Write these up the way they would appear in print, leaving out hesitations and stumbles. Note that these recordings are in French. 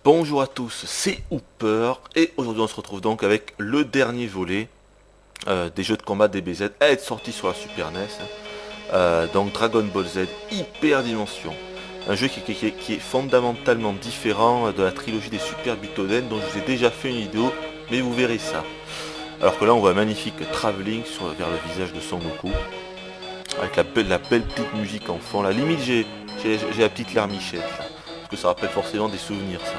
Bonjour à tous, c'est Hooper et aujourd'hui on se retrouve donc avec le dernier volet des jeux de combat DBZ à être sorti sur la Super NES. Donc Dragon Ball Z Hyper Dimension. Un jeu qui est fondamentalement différent de la trilogie des Super Butoden dont je vous ai déjà fait une vidéo, mais vous verrez ça. Alors que là on voit un magnifique travelling vers le visage de Son Goku. Avec la belle petite musique en fond. Là, limite j'ai la petite larmichette là. Parce que ça rappelle forcément des souvenirs ça.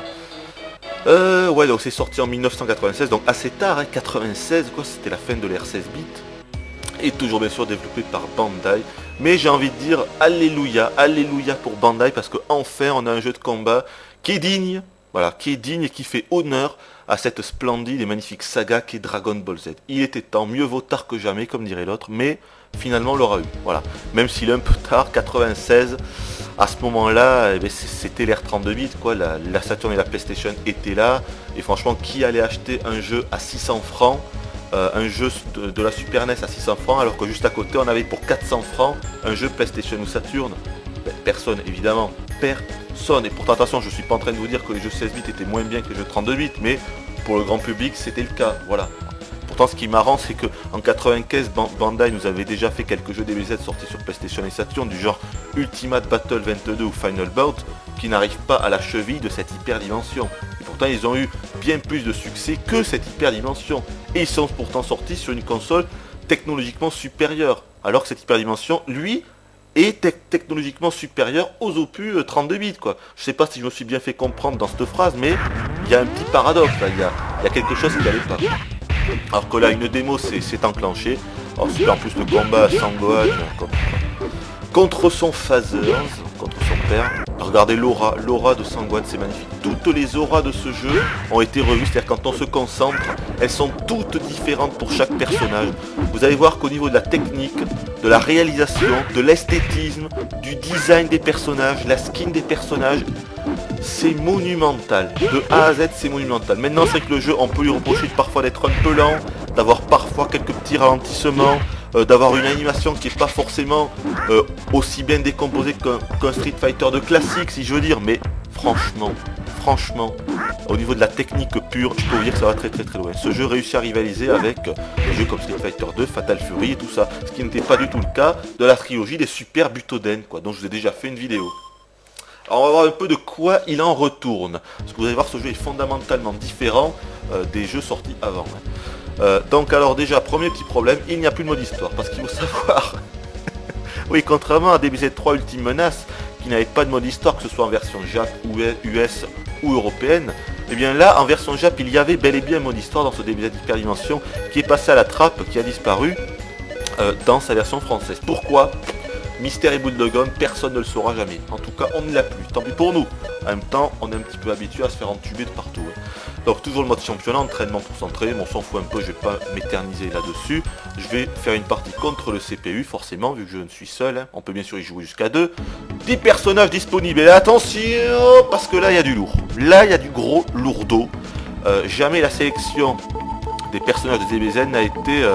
Ouais, donc c'est sorti en 1996, donc assez tard, hein, 96 quoi, c'était la fin de l'ère 16 bits. Et toujours bien sûr développé par Bandai. Mais j'ai envie de dire alléluia, alléluia pour Bandai, parce que enfin on a un jeu de combat qui est digne, voilà, qui est digne et qui fait honneur à cette splendide et magnifique saga qui est Dragon Ball Z. Il était temps, mieux vaut tard que jamais, comme dirait l'autre, mais finalement on l'aura eu, voilà. Même s'il est un peu tard, 96, à ce moment-là, eh c'était l'ère 32 bits, quoi. La Saturn et la PlayStation étaient là, et franchement, qui allait acheter un jeu à 600 francs, un jeu de la Super NES à 600 francs, alors que juste à côté on avait pour 400 francs un jeu PlayStation ou Saturn? Personne, évidemment, personne. Et pourtant attention, je suis pas en train de vous dire que les jeux 16 bits étaient moins bien que les jeux 32 bits, mais pour le grand public c'était le cas, voilà. Pourtant ce qui est marrant, c'est que en 95 Bandai nous avait déjà fait quelques jeux DBZ sortis sur PlayStation et Saturn du genre Ultimate Battle 22 ou Final Bout, qui n'arrivent pas à la cheville de cette hyper dimension. Et pourtant ils ont eu bien plus de succès que cette hyper dimension. Et ils sont pourtant sortis sur une console technologiquement supérieure. Alors que cette hyper dimension, lui, est technologiquement supérieur aux opus 32 bits, quoi. Je sais pas si je me suis bien fait comprendre dans cette phrase, mais il y a un petit paradoxe là. Il y a quelque chose qui n'allait pas. Alors que là, une démo s'est enclenchée. Alors c'est en plus le combat Sangohan contre son Phasers, contre son père. Regardez l'aura de Sangohan, c'est magnifique. Toutes les auras de ce jeu ont été revues, c'est-à-dire quand on se concentre, elles sont toutes différentes pour chaque personnage. Vous allez voir qu'au niveau de la technique, de la réalisation, de l'esthétisme, du design des personnages, la skin des personnages, c'est monumental. De A à Z, c'est monumental. Maintenant, c'est que le jeu, on peut lui reprocher parfois d'être un peu lent, d'avoir parfois quelques petits ralentissements, d'avoir une animation qui n'est pas forcément aussi bien décomposée qu'un Street Fighter de classique, si je veux dire. Mais franchement, au niveau de la technique pure, je peux vous dire que ça va très loin. Ce jeu réussit à rivaliser avec des jeux comme Street Fighter 2, Fatal Fury et tout ça. Ce qui n'était pas du tout le cas de la trilogie des Super Butoden, quoi, dont je vous ai déjà fait une vidéo. Alors on va voir un peu de quoi il en retourne. Parce que vous allez voir, ce jeu est fondamentalement différent des jeux sortis avant. Donc alors déjà, premier petit problème, il n'y a plus de mode histoire. Parce qu'il faut savoir... oui, contrairement à DBZ 3 Ultime Menace, qui n'avait pas de mode histoire, que ce soit en version Jap, ou US ou européenne, et bien là, en version Jap, il y avait bel et bien un mode histoire dans ce DBZ Hyper Dimension, qui est passé à la trappe, qui a disparu dans sa version française. Pourquoi ? Mystère et boule de gomme, personne ne le saura jamais. En tout cas, on ne l'a plus. Tant pis pour nous. En même temps, on est un petit peu habitué à se faire entuber de partout. Donc toujours le mode championnat, entraînement pour s'entraîner. Bon, on s'en fout un peu, je vais pas m'éterniser là-dessus. Je vais faire une partie contre le CPU, forcément, vu que je ne suis seul. On peut bien sûr y jouer jusqu'à 2. 10 personnages disponibles. Et attention, parce que là, il y a du lourd. Là, il y a du gros lourdeau. Jamais la sélection des personnages de DBZ n'a été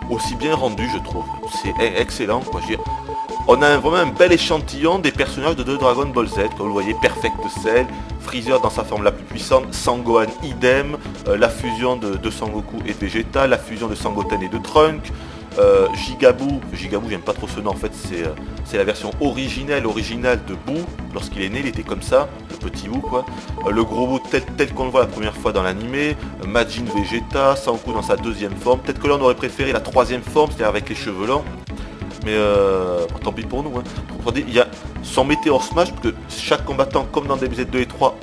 aussi bien rendue, je trouve. C'est excellent, quoi. On a vraiment un bel échantillon des personnages de Dragon Ball Z, comme vous le voyez, Perfect Cell, Freezer dans sa forme la plus puissante, Sangohan idem, la fusion de Sangoku et de Vegeta, la fusion de Sangoten et de Trunk, Gigaboo j'aime pas trop ce nom en fait, c'est la version originale de Boo, lorsqu'il est né il était comme ça, le petit Boo quoi, le gros Boo tel qu'on le voit la première fois dans l'animé, Majin Vegeta, Sangoku dans sa deuxième forme, peut-être que là on aurait préféré la troisième forme, c'est-à-dire avec les cheveux longs. Mais tant pis pour nous. Hein. Il y a son Météor Smash, parce que chaque combattant, comme dans DBZ 2 et 3,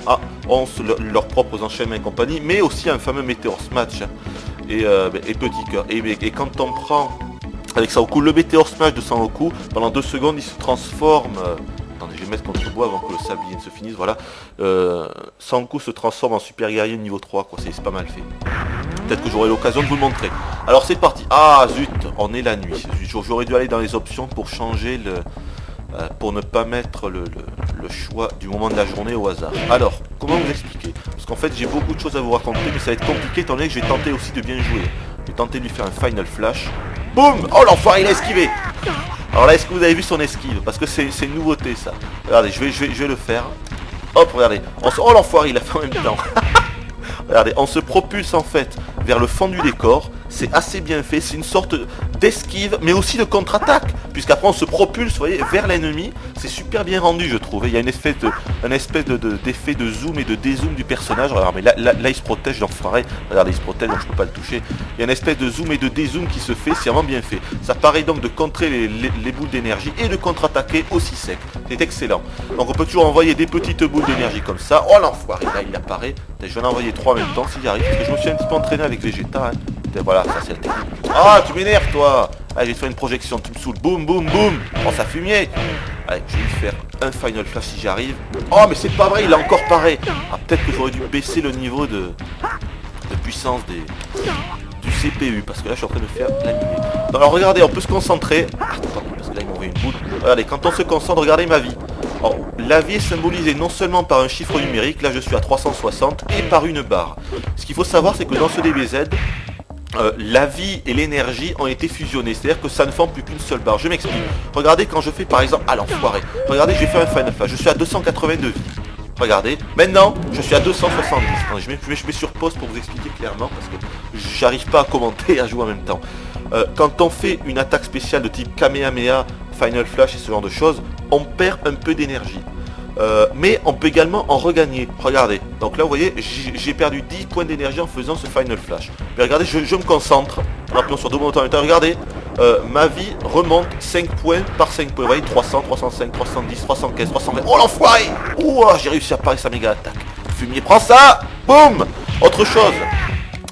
ont leurs propres enchaînements et compagnie, mais aussi un fameux Météor Smash. Hein. Et Petit Cœur. Et quand on prend avec Sangoku le Météor Smash de Sangoku, pendant 2 secondes, il se transforme. Attendez, je vais mettre contre le bois avant que le sablier ne se finisse. Voilà. Sangoku se transforme en super guerrier niveau 3, quoi. C'est pas mal fait. Peut-être que j'aurai l'occasion de vous le montrer. Alors c'est parti. Ah zut, on est la nuit. J'aurais dû aller dans les options pour changer pour ne pas mettre le choix du moment de la journée au hasard. Alors, comment vous expliquer? Parce qu'en fait j'ai beaucoup de choses à vous raconter, mais ça va être compliqué étant donné que je vais tenter aussi de bien jouer. Je vais tenter de lui faire un Final Flash. Boum! Oh l'enfoiré, il a esquivé! Alors là, est-ce que vous avez vu son esquive? Parce que c'est une nouveauté ça. Regardez, je vais le faire. Hop, regardez. Oh l'enfoiré, il a fait en même temps. Regardez, on se propulse en fait vers le fond du décor. C'est assez bien fait, c'est une sorte d'esquive, mais aussi de contre-attaque. Puisqu'après on se propulse, vous voyez, vers l'ennemi. C'est super bien rendu, je trouve. Il y a une espèce d'effet de zoom et de dézoom du personnage. Alors, mais là, il se protège, l'enfoiré. Regardez, il se protège, donc je peux pas le toucher. Il y a une espèce de zoom et de dézoom qui se fait, c'est vraiment bien fait. Ça permet donc de contrer les boules d'énergie et de contre-attaquer aussi sec. C'est excellent. Donc on peut toujours envoyer des petites boules d'énergie comme ça. Oh l'enfoiré, là il apparaît. Je vais en envoyer 3 en même temps si j'y arrive. Parce que je me suis un petit peu entraîné avec Vegeta. Hein. Voilà, ça c'est le technique. Ah, tu m'énerves toi. Allez, je vais te faire une projection, tu me saoules. Boum, boum, boum. Oh, ça fumier. Allez, je vais lui faire un Final Flash si j'y arrive. Oh, mais c'est pas vrai, il a encore paré. Ah, peut-être que j'aurais dû baisser le niveau de puissance du CPU. Parce que là, je suis en train de faire l'animé. Alors, regardez, on peut se concentrer. Ah, parce que là, il m'a envoyé une boule. Regardez, quand on se concentre, regardez ma vie. Alors, la vie est symbolisée non seulement par un chiffre numérique, là je suis à 360, et par une barre. Ce qu'il faut savoir, c'est que dans ce DBZ, la vie et l'énergie ont été fusionnées, c'est-à-dire que ça ne forme plus qu'une seule barre. Je m'explique. Regardez quand je fais par exemple... Ah l'enfoiré. Regardez, je vais faire un Final Flash. Je suis à 282 vies. Regardez. Maintenant, je suis à 270. Attendez, je mets sur pause pour vous expliquer clairement, parce que j'arrive pas à commenter et à jouer en même temps. Quand on fait une attaque spéciale de type Kamehameha, Final Flash et ce genre de choses, on perd un peu d'énergie. Mais on peut également en regagner. Regardez, donc là vous voyez, j'ai perdu 10 points d'énergie en faisant ce Final Flash. Mais regardez, je me concentre. Rappelons sur 2 moments en même temps. Regardez, ma vie remonte 5 points par 5 points. Vous voyez, 300, 305, 310, 315, 320. Oh l'enfoiré. Oh, j'ai réussi à parer sa méga attaque. Fumier, prends ça. Boum. Autre chose.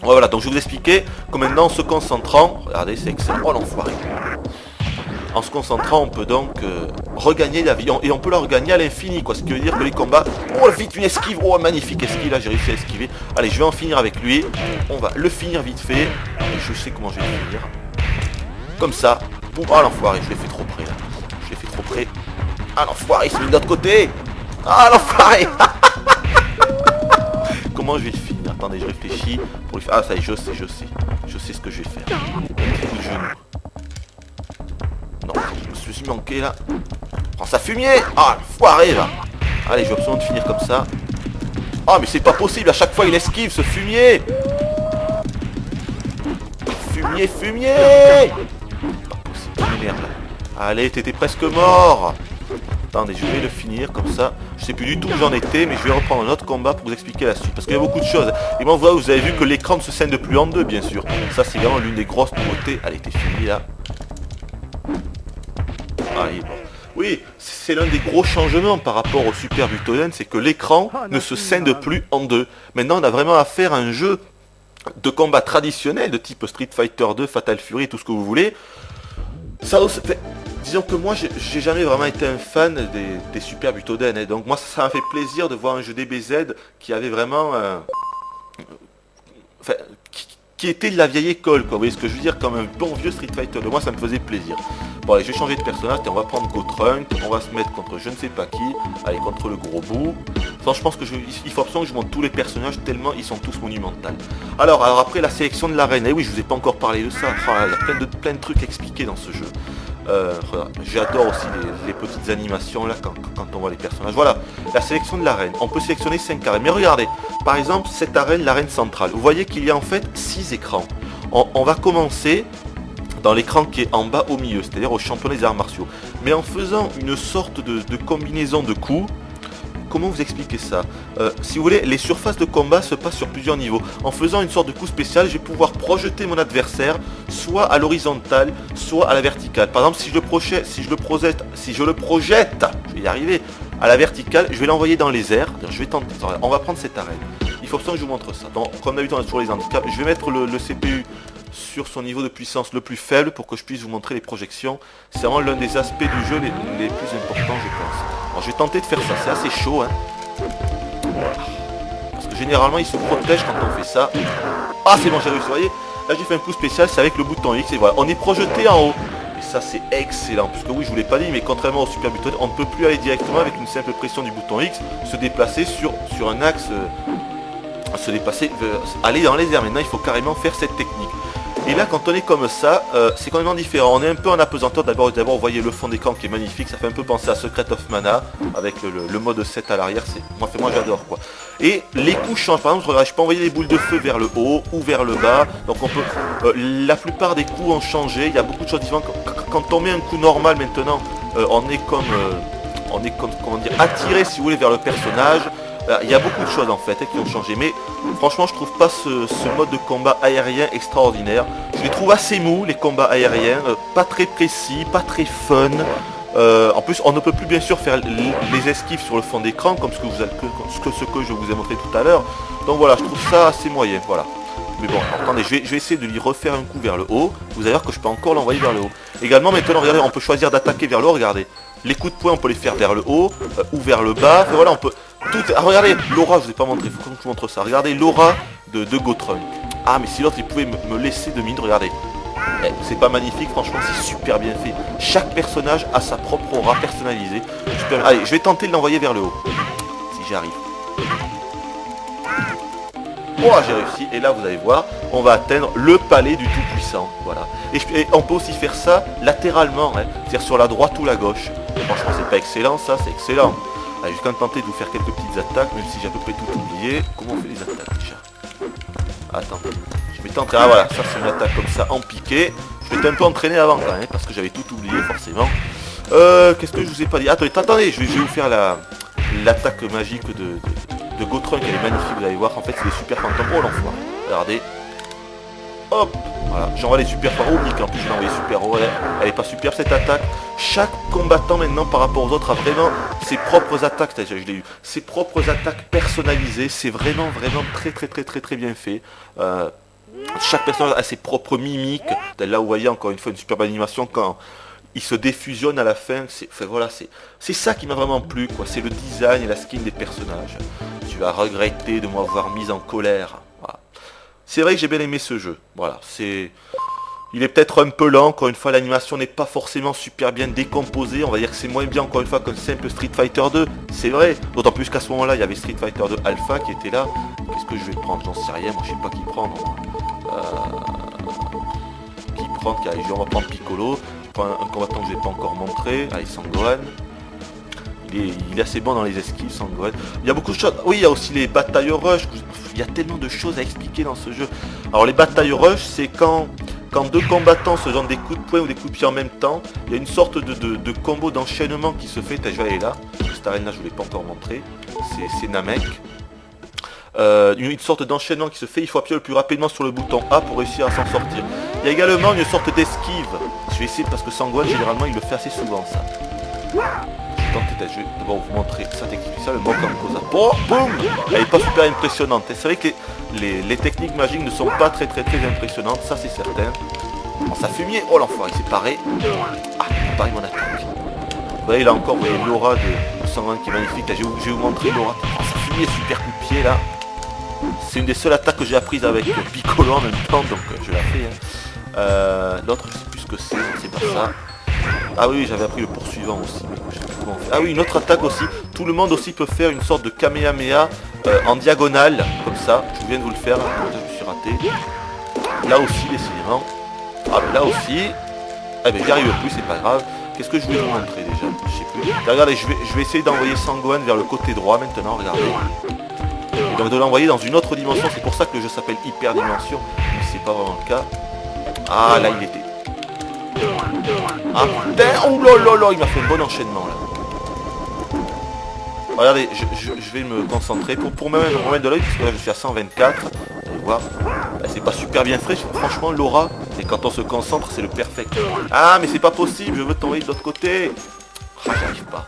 Voilà, donc je vais vous expliquer que maintenant en se concentrant, regardez, c'est excellent. Oh l'enfoiré. En se concentrant, on peut donc regagner la vie. Et on peut la regagner à l'infini, quoi. Ce qui veut dire que les combats... Oh, vite, une esquive. Oh, magnifique esquive. Là, j'ai réussi à esquiver. Allez, je vais en finir avec lui. On va le finir vite fait. Et je sais comment je vais le finir. Comme ça. Boum. Oh, l'enfoiré. Je l'ai fait trop près, là. Je l'ai fait trop près. Ah, l'enfoiré, il se met de l'autre côté. Ah, l'enfoiré. Comment je vais le finir? Attendez, je réfléchis. Pour lui faire... Ah, ça y est, je sais. Je sais ce que je vais faire. Coup de genou. Non, je me suis manqué là. Prends ça fumier. Ah, foiré là. Allez, je vais absolument finir comme ça. Ah, mais c'est pas possible, à chaque fois il esquive ce fumier. Fumier. Pas possible, il m'énerve là. Allez, t'étais presque mort. Attendez, je vais le finir comme ça. Je sais plus du tout où j'en étais, mais je vais reprendre un autre combat pour vous expliquer la suite. Parce qu'il y a beaucoup de choses. Et bon, voilà, vous avez vu que l'écran ne se scène de plus en deux, bien sûr. Ça, c'est vraiment l'une des grosses nouveautés. Allez, t'es fini là. Allez, bon. Oui, c'est l'un des gros changements par rapport au Super Butoden, c'est que l'écran ne se scinde plus en deux. Maintenant, on a vraiment affaire à un jeu de combat traditionnel, de type Street Fighter 2, Fatal Fury, tout ce que vous voulez. Ça, disons que moi, j'ai jamais vraiment été un fan des Super Butoden, et donc moi, ça m'a fait plaisir de voir un jeu DBZ qui avait vraiment... Enfin, qui était de la vieille école, quoi. Vous voyez ce que je veux dire, comme un bon vieux Street Fighter. De moi, ça me faisait plaisir. Bon, allez, je vais changer de personnage. On va prendre Go-Trunk. On va se mettre contre je ne sais pas qui. Allez, contre le gros bout. Enfin, je pense que il faut absolument que je monte tous les personnages tellement ils sont tous monumentaux. Alors après la sélection de l'arène. Eh oui, je vous ai pas encore parlé de ça. Enfin, il y a plein de trucs expliqués dans ce jeu. J'adore aussi les petites animations là quand on voit les personnages. Voilà, la sélection de l'arène. On peut sélectionner 5 arènes. Mais regardez, par exemple, cette arène, l'arène centrale. Vous voyez qu'il y a en fait 6 écrans. On va commencer dans l'écran qui est en bas au milieu, c'est-à-dire au championnat des arts martiaux. Mais en faisant une sorte de combinaison de coups. Comment vous expliquer ça? Si vous voulez, les surfaces de combat se passent sur plusieurs niveaux. En faisant une sorte de coup spécial, je vais pouvoir projeter mon adversaire soit à l'horizontale, soit à la verticale. Par exemple, si je le projette, je vais y arriver, à la verticale, je vais l'envoyer dans les airs. Je vais tenter. On va prendre cette arène. Il faut absolument que je vous montre ça. Donc, comme d'habitude, on a toujours les handicaps. Je vais mettre le CPU sur son niveau de puissance le plus faible pour que je puisse vous montrer les projections. C'est vraiment l'un des aspects du jeu les plus importants, je pense. Alors je vais tenter de faire ça, c'est assez chaud, hein. Voilà. Parce que généralement il se protège quand on fait ça. Ah c'est bon, j'ai réussi, vous voyez. Là j'ai fait un coup spécial, c'est avec le bouton X et voilà, on est projeté en haut. Et ça c'est excellent, puisque oui je vous l'ai pas dit, mais contrairement au Super Butoden, on ne peut plus aller directement avec une simple pression du bouton X, se déplacer sur un axe, aller dans les airs. Maintenant il faut carrément faire cette technique. Et là, quand on est comme ça, c'est complètement différent. On est un peu en apesanteur. D'abord, vous voyez le fond d'écran qui est magnifique. Ça fait un peu penser à Secret of Mana avec le mode 7 à l'arrière. Moi j'adore quoi. Et les coups changent. Par exemple, je peux envoyer des boules de feu vers le haut ou vers le bas. Donc on peut. La plupart des coups ont changé. Il y a beaucoup de choses différentes. Quand on met un coup normal maintenant, on est comme comment dire, attiré si vous voulez vers le personnage. Il y a beaucoup de choses en fait qui ont changé, mais franchement je trouve pas ce mode de combat aérien extraordinaire. Je les trouve assez mous les combats aériens, pas très précis, pas très fun. En plus on ne peut plus bien sûr faire les esquives sur le fond d'écran comme ce que je vous ai montré tout à l'heure. Donc voilà, je trouve ça assez moyen, voilà. Mais bon, attendez, je vais essayer de lui refaire un coup vers le haut. Vous allez voir que je peux encore l'envoyer vers le haut. Également maintenant, regardez, on peut choisir d'attaquer vers le haut, regardez. Les coups de poing, on peut les faire vers le haut ou vers le bas. Enfin, voilà, on peut... regardez, l'aura, je vous ai pas montré, il faut que je vous montre ça. Regardez l'aura de Gotrunk. Ah, mais si l'autre, il pouvait me laisser 2 minutes, regardez. C'est pas magnifique, franchement, c'est super bien fait. Chaque personnage a sa propre aura personnalisée. Allez, je vais tenter de l'envoyer vers le haut. Si j'y arrive. Oh, j'ai réussi, et là vous allez voir, on va atteindre le palais du Tout-Puissant, voilà. Et on peut aussi faire ça latéralement, hein, c'est-à-dire sur la droite ou la gauche. Franchement, c'est pas excellent, ça, c'est excellent. Allez, je vais quand même tenter de vous faire quelques petites attaques, même si j'ai à peu près tout oublié. Comment on fait les attaques déjà? Attends, je vais tenter, ah voilà, ça c'est une attaque comme ça, en piqué. Je vais un peu entraîner avant quand même, parce que j'avais tout oublié forcément. Qu'est-ce que je vous ai pas dit? Attendez, je vais vous faire l'attaque magique de Gotrunk, elle est magnifique, vous allez voir, en fait c'est des super fantômes. Oh l'enfoiré, regardez. Hop, voilà, j'envoie les super haut, en plus je l'ai envoyé super haut, elle est pas superbe cette attaque. Chaque combattant maintenant par rapport aux autres a vraiment ses propres attaques, je l'ai eu, ses propres attaques personnalisées, c'est vraiment très bien fait. Chaque personnage a ses propres mimiques, là vous voyez encore une fois une superbe animation quand il se défusionne à la fin, c'est ça qui m'a vraiment plu, quoi. C'est le design et la skin des personnages. Tu vas regretter de m'avoir mis en colère. Voilà. C'est vrai que j'ai bien aimé ce jeu. Voilà, il est peut-être un peu lent, encore une fois l'animation n'est pas forcément super bien décomposée, on va dire que c'est moins bien encore une fois qu'un simple Street Fighter 2, c'est vrai, d'autant plus qu'à ce moment-là il y avait Street Fighter 2 Alpha qui était là. Qu'est-ce que je vais prendre? J'en sais rien, moi je sais pas qui prendre. On va prendre Piccolo. Un combattant que je n'ai pas encore montré, allez, Sangohan. Il est assez bon dans les esquives, Sangohan. Il y a beaucoup de choses. Oui, il y a aussi les batailles rush. Il y a tellement de choses à expliquer dans ce jeu. Alors les batailles rush, c'est quand 2 combattants se donnent des coups de poing ou des coups de pied en même temps. Il y a une sorte de combo d'enchaînement qui se fait. Je vais aller là. Cette arène-là, je ne vous l'ai pas encore montré. C'est Namek. Une sorte d'enchaînement qui se fait, il faut appuyer le plus rapidement sur le bouton A pour réussir à s'en sortir. Il y a également une sorte d'esquive. Je vais essayer parce que Sangohan généralement il le fait assez souvent ça. Je vais d'abord vous montrer sa technique spéciale, le Mokan Koza. Oh, boum. Elle est pas super impressionnante. C'est vrai que les techniques magiques ne sont pas très impressionnantes, ça c'est certain. Oh, ça fumier, oh l'enfoiré, il s'est paré. Ah, il a paré mon attaque. Vous voyez là encore, vous voyez l'aura de Sangohan qui est magnifique. Là, je vais vous montrer l'aura. Oh, ça fumier, super coup de pied là. C'est une des seules attaques que j'ai apprises avec Piccolo en même temps, donc je la fais. Hein. L'autre, je sais plus ce que c'est pas ça. Ah oui, j'avais appris le poursuivant aussi. Ah oui, une autre attaque aussi. Tout le monde aussi peut faire une sorte de Kamehameha en diagonale, comme ça. Je viens de vous le faire, je me suis raté. Là aussi, décidément. Ah, mais là aussi. Ah, mais j'y arrive plus, c'est pas grave. Qu'est-ce que je voulais vous montrer déjà? Je sais plus. Regardez, je vais essayer d'envoyer Sangohan vers le côté droit maintenant, regardez. Donc de l'envoyer dans une autre dimension, c'est pour ça que le jeu s'appelle Hyper Dimension, mais c'est pas vraiment le cas. Ah là il était. Ah putain, oh là là, il m'a fait un bon enchaînement là. Regardez, je vais me concentrer pour me remettre de l'œil, parce que là je suis à 124. Vous allez voir, c'est pas super bien frais, franchement l'aura, et quand on se concentre c'est le perfect. Ah mais c'est pas possible, je veux t'envoyer de l'autre côté. Ah j'arrive pas.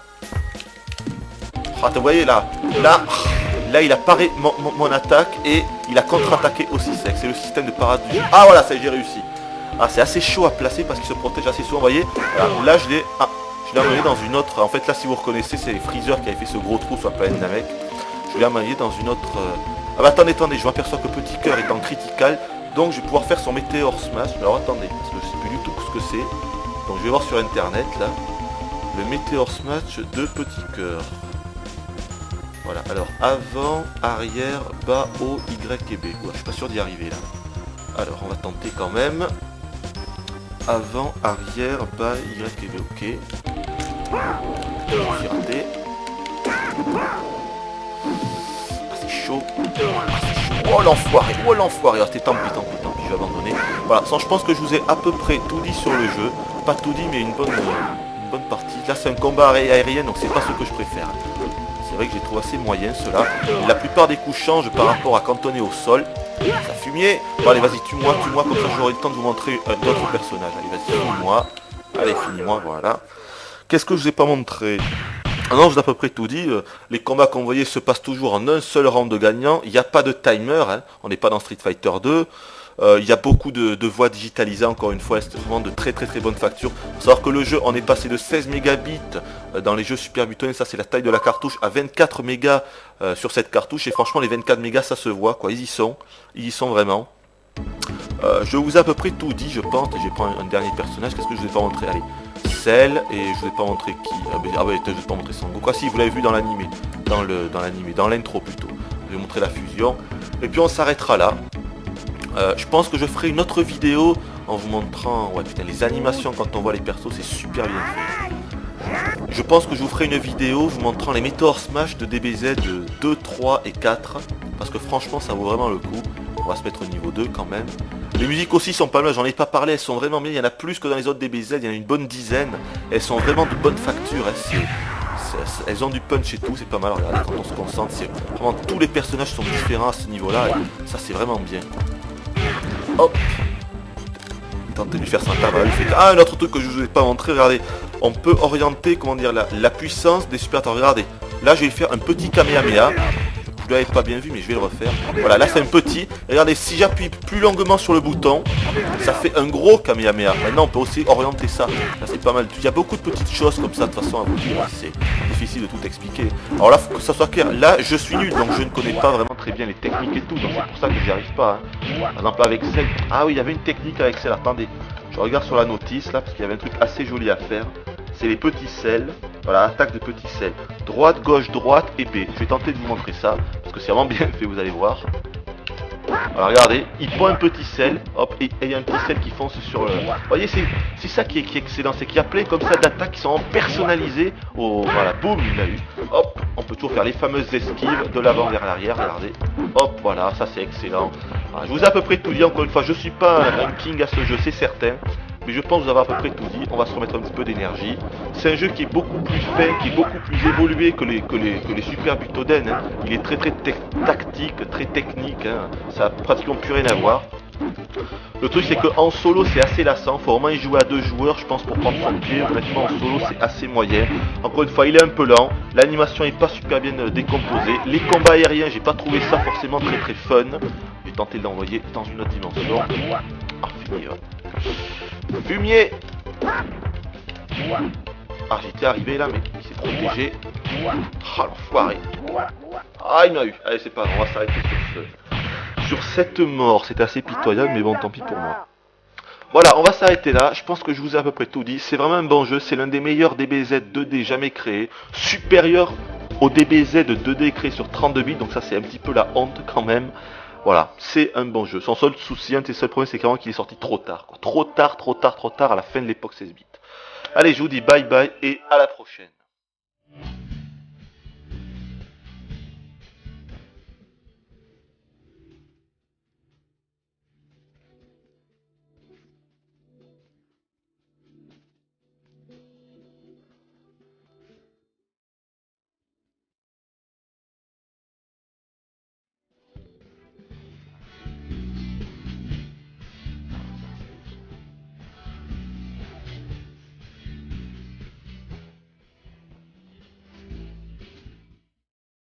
Ah vous voyez là, là il a paré mon attaque et il a contre-attaqué aussi sec. C'est le système de parade du jeu. Ah voilà, ça j'ai réussi. Ah c'est assez chaud à placer parce qu'il se protège assez souvent, vous voyez. Là je l'ai amené dans une autre. En fait là si vous reconnaissez c'est Freezer qui avait fait ce gros trou sur la planète Namek. Je l'ai amené dans une autre. Ah bah attendez, je m'aperçois que Petit Cœur est en critical. Donc je vais pouvoir faire son Météor Smash. Alors attendez, parce que je sais plus du tout ce que c'est. Donc je vais voir sur internet là. Le Météor Smash de Petit Cœur. Voilà, alors avant, arrière, bas, haut, Y et B. Ouais, je suis pas sûr d'y arriver là. Alors, on va tenter quand même. Avant, arrière, bas, Y et V, ok. J'ai raté. Ah, c'est chaud. Ah, c'est chaud. Oh l'enfoiré, oh l'enfoiré. Ah, c'était tant pis, je vais abandonner. Voilà, je pense que je vous ai à peu près tout dit sur le jeu. Pas tout dit, mais une bonne partie. Là, c'est un combat aérien, donc c'est pas ce que je préfère. C'est vrai que j'ai trouvé assez moyen cela. La plupart des coups changent par rapport à quand on est au sol. Ça fumier. Bon allez vas-y, tue-moi, comme ça j'aurai le temps de vous montrer d'autres personnages. Allez vas-y, finis-moi. Allez, finis-moi, voilà. Qu'est-ce que je vous ai pas montré? Ah non, je vous ai à peu près tout dit. Les combats qu'on voyait se passent toujours en un seul round de gagnant. Il n'y a pas de timer, hein. On n'est pas dans Street Fighter 2. Il y a beaucoup de voix digitalisées, encore une fois, c'est vraiment de très bonne facture. Il faut savoir que le jeu, on est passé de 16 mégabits dans les jeux Super Butoden, ça c'est la taille de la cartouche, à 24 mégas sur cette cartouche. Et franchement, les 24 mégas, ça se voit, quoi. Ils y sont vraiment. Je vous ai à peu près tout dit, je pense. Je vais prendre un dernier personnage. Qu'est-ce que je vous ai pas montré? Allez, Cell, et je vous ai pas montré qui. Je vais pas montrer Sangoku. Ah si, vous l'avez vu dans l'animé, dans l'intro plutôt. Je vais montrer la fusion. Et puis on s'arrêtera là. Je pense que je ferai une autre vidéo en vous montrant, ouais putain, les animations quand on voit les persos, c'est super bien fait. Je pense que je vous ferai une vidéo vous montrant les Meteor Smash de DBZ 2, 3 et 4, parce que franchement ça vaut vraiment le coup. On va se mettre au niveau 2 quand même. Les musiques aussi sont pas mal, j'en ai pas parlé, elles sont vraiment bien, il y en a plus que dans les autres DBZ, il y en a une bonne dizaine. Elles sont vraiment de bonne facture, hein. Elles ont du punch et tout, c'est pas mal. Regardez, quand on se concentre, c'est vraiment tous les personnages sont différents à ce niveau-là, et ça c'est vraiment bien. Hop. Tentez de lui faire sympa, voilà, lui fait... Ah, un autre truc que je vous ai pas montré, regardez. On peut orienter, comment dire, la puissance des super torts. Regardez, là je vais lui faire un petit Kamehameha. Vous l'avez pas bien vu, mais je vais le refaire. Voilà, là c'est un petit. Regardez, si j'appuie plus longuement sur le bouton, ça fait un gros Kamehameha. Maintenant on peut aussi orienter ça. Là c'est pas mal. Il y a beaucoup de petites choses comme ça, de toute façon à vous dire. C'est difficile de tout expliquer. Alors là, faut que ça soit clair. Là, je suis nul, donc je ne connais pas vraiment très bien les techniques et tout. Donc c'est pour ça que j'y arrive pas. Hein. Par exemple avec Cell. Ah oui, il y avait une technique avec Cell. Attendez, je regarde sur la notice là, parce qu'il y avait un truc assez joli à faire. C'est les petits Cells. Voilà, attaque de petits Cells. Droite, gauche, droite et B. Je vais tenter de vous montrer ça, parce que c'est vraiment bien fait, vous allez voir. Alors regardez, il prend un petit Cell, hop, et il y a un petit Cell qui fonce sur le... Vous voyez, c'est ça qui est excellent, c'est qu'il y a plein comme ça d'attaques qui sont personnalisées. Oh, voilà, boum, il l'a eu. Hop, on peut toujours faire les fameuses esquives de l'avant vers l'arrière, regardez. Hop, voilà, ça c'est excellent. Alors, je vous ai à peu près tout dit, encore une fois, je suis pas un king à ce jeu, c'est certain. Mais je pense vous avoir à peu près tout dit, on va se remettre un petit peu d'énergie. C'est un jeu qui est beaucoup plus fin, qui est beaucoup plus évolué que les Super Butoden. Hein. Il est très tactique, très technique, hein. Ça a pratiquement plus rien à voir. Le truc c'est qu'en solo c'est assez lassant, faut vraiment y jouer à 2 joueurs je pense pour prendre son pied. Honnêtement en solo c'est assez moyen. Encore une fois il est un peu lent, l'animation est pas super bien décomposée. Les combats aériens j'ai pas trouvé ça forcément très fun. J'ai tenté de l'envoyer dans une autre dimension. Ah fini hein. Fumier. Ah j'étais arrivé là mais il s'est protégé. Ah l'enfoiré. Ah il m'a eu. Allez c'est pas grave, on va s'arrêter sur cette mort. C'est assez pitoyable mais bon tant pis pour moi. Voilà on va s'arrêter là. Je pense que je vous ai à peu près tout dit. C'est vraiment un bon jeu. C'est l'un des meilleurs DBZ 2D jamais créés. Supérieur au DBZ 2D créé sur 32 bits. Donc ça c'est un petit peu la honte quand même. Voilà, c'est un bon jeu. Son seul souci, un de ses seuls problèmes, c'est vraiment qu'il est sorti trop tard, quoi. Trop tard, à la fin de l'époque 16 bits. Allez, je vous dis bye bye et à la prochaine.